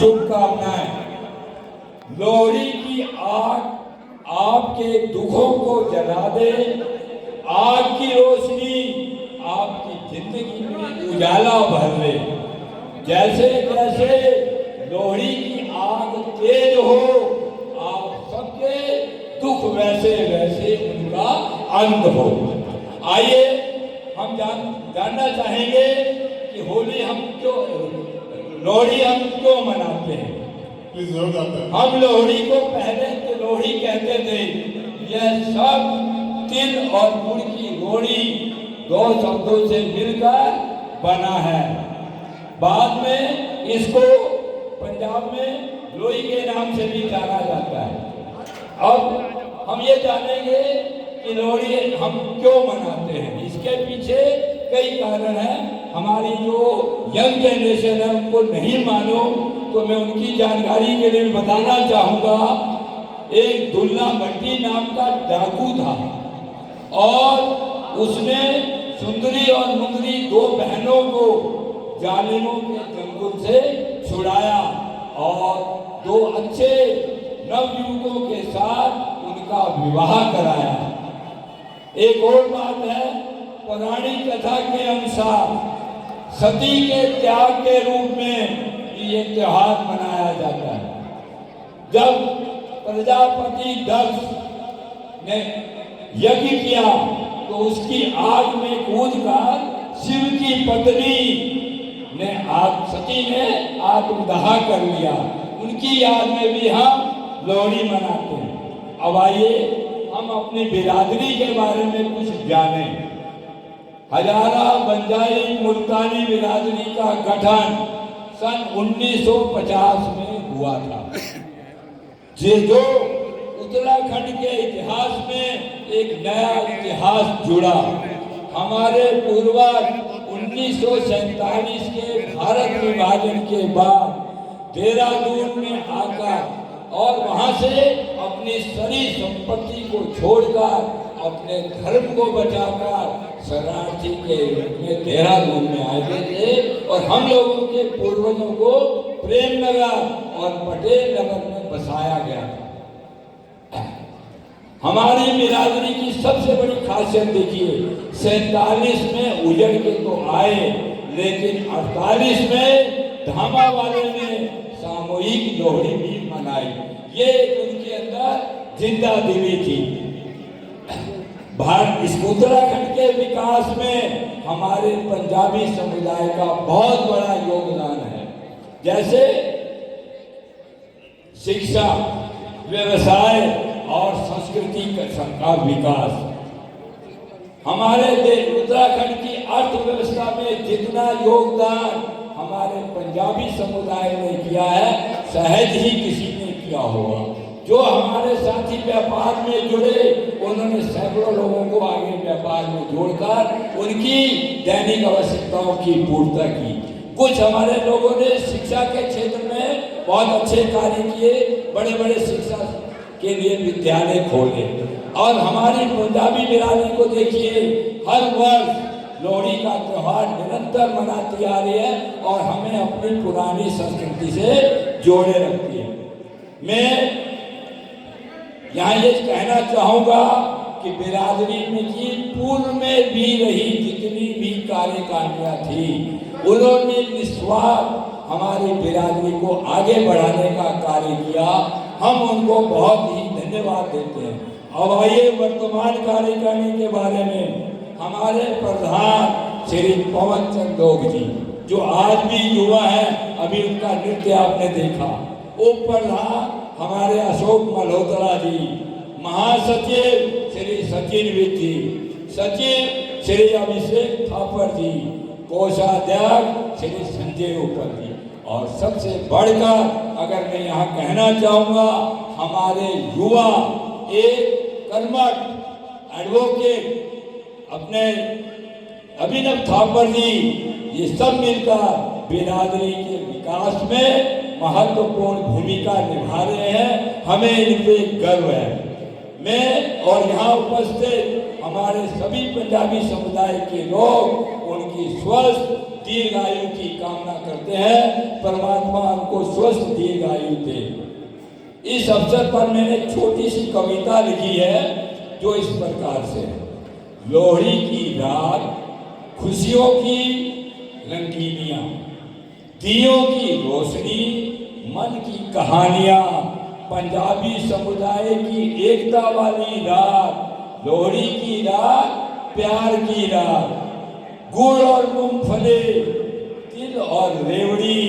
शुभकामनाएं। लोहड़ी की आग आपके दुखों को जला दे, आग की रोशनी आपकी जिंदगी में उजाला भर दे। जैसे जैसे लोहड़ी की आग तेज हो, आप सबके दुख वैसे वैसे उनका अंत हो। आइए हम जानना चाहेंगे कि होली हम क्यों, लोहड़ी हम क्यों मनाते हैं। हम लोहड़ी को पहले तो लोहड़ी कहते थे। यह सब तिल और गुड़ की लोहड़ी दो शब्दों से मिलकर बना है। बाद में इसको पंजाब में लोई के नाम से भी जाना जाता है। अब हम ये जानेंगे कि लोहड़ी हम क्यों मनाते हैं। इसके पीछे कई कारण हैं। हमारी जो यंग जनरेशन है उनको नहीं मालूम, तो मैं उनकी जानकारी के लिए बताना चाहूँगा। एक दुल्ला भट्टी नाम का डाकू था और उसने सुंदरी और मुंदरी दो बहनों को जालिमों के जंगल से छुड़ाया और दो अच्छे नवयुवकों के साथ उनका विवाह कराया। एक और बात है, पौराणिक कथा के अनुसार सती के त्याग के रूप में ये त्योहार मनाया जाता है। जब प्रजापति दक्ष ने यज्ञ किया तो उसकी आग में कूदकर शिव की पत्नी ने सती ने आत्मदाह कर लिया। उनकी याद में भी हम लोहड़ी मनाते हैं। अब आइए हम अपनी बिरादरी के बारे में कुछ जानें। हजारा बंजारी मुल्तानी बिरादरी का गठन सन 1950 में हुआ था। जो उत्तराखंड के इतिहास में एक नया इतिहास जुड़ा। हमारे पूर्वज 1947 के भारत विभाजन के बाद देहरादून में आकर और वहां से अपनी सारी संपत्ति को छोड़कर अपने धर्म को बचाकर शरणार्थी के रूप में देहरादून में आए थे और हम लोगों के पूर्वजों को प्रेमनगर और पटेल नगर में बसाया गया था। हमारी बिरादरी की सबसे बड़ी खासियत देखिए, 47 में उजड़ के तो आए, लेकिन 48 में धामा वाले ने सामूहिक लोहड़ी भी मनाई। ये उनके अंदर जिंदा दिली थी। इस उत्तराखंड के विकास में हमारे पंजाबी समुदाय का बहुत बड़ा योगदान है। जैसे शिक्षा, व्यवसाय और संस्कृति का विकास। हमारे उत्तराखंड की अर्थव्यवस्था में जितना योगदान हमारे पंजाबी समुदाय ने किया है, सहज ही किसी ने किया होगा। जो हमारे साथी व्यापार में जुड़े, उन्होंने सैकड़ों लोगों को आगे व्यापार में जोड़कर उनकी दैनिक आवश्यकताओं की पूर्ति की। कुछ हमारे लोगों ने शिक्षा के क्षेत्र में बहुत अच्छे कार्य किए, बड़े बड़े शिक्षा के लिए विद्यालय खोले। और हमारी पंजाबी बिरादरी को देखिए, हर वर्ष लोहड़ी का त्योहार निरंतर मनाती आ रही है और हमें अपनी पुरानी संस्कृति से जोड़े रखती है। मैं यहाँ ये कहना चाहूँगा कि बिरादरी में की पूर्व में भी रही जितनी भी कार्यकारिणियाँ थी, उन्होंने निस्वार्थ हमारी बिरादरी को आगे बढ़ाने का कार्य किया। हम उनको बहुत ही धन्यवाद देते हैं। अब आइए वर्तमान कार्यकारिणी के बारे में। हमारे प्रधान श्री पवन चंद लोग जी, जो आज भी युवा हैं, अभी उनका नृत्य आपने देखा। उप प्रधान हमारे अशोक मल्होत्रा जी, महासचिव श्री सचिन विद जी, सचिव श्री अभिषेक थापर जी, कोषाध्यक्ष श्री संजय ऊपर जी, और सबसे बढ़कर अगर मैं यहाँ कहना चाहूँगा, हमारे युवा एक कर्मठ एडवोकेट अपने अभिनव थापर जी, ये सब मिलकर बिरादरी के विकास में महत्वपूर्ण भूमिका निभा रहे हैं। हमें इन पे गर्व है। मैं और यहाँ उपस्थित हमारे सभी पंजाबी समुदाय के लोग उनकी स्वस्थ दीर्घायु की कामना करते हैं। परमात्मा उनको स्वस्थ दीर्घायु दे। इस अवसर पर मैंने एक छोटी सी कविता लिखी है जो इस प्रकार से है। लोहड़ी की रात, खुशियों की रंगीनियां, दियों की रोशनी, मन की कहानियां, पंजाबी समुदाय की एकता वाली रात, लोहड़ी की रात, प्यार की रात, गुड़ और मूंगफली, तिल और रेवड़ी,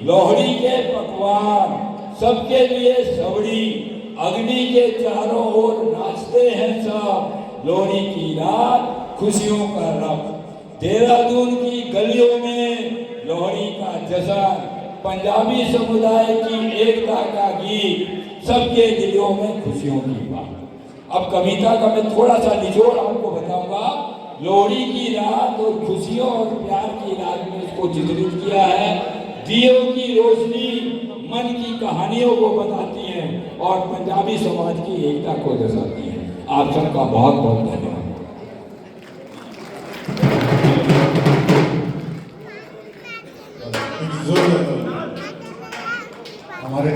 लोहड़ी के पकवान, सबके लिए सवड़ी, अग्नि के चारों ओर नाचते हैं सब। लोहड़ी की रात, खुशियों का रब, देहरादून की गलियों में लोहड़ी का जश्न, पंजाबी समुदाय की एकता का गीत, सबके दिलों में खुशियों की बात। अब कविता का मैं थोड़ा सा निचोड़ आपको बताऊंगा। लोहड़ी की रात और खुशियों और प्यार की रात में इसको चित्रित किया है। दियों की रोशनी मन की कहानियों को बताती है और पंजाबी समाज की एकता को दर्शाती है। आप सबका बहुत बहुत धन्यवाद। हमारे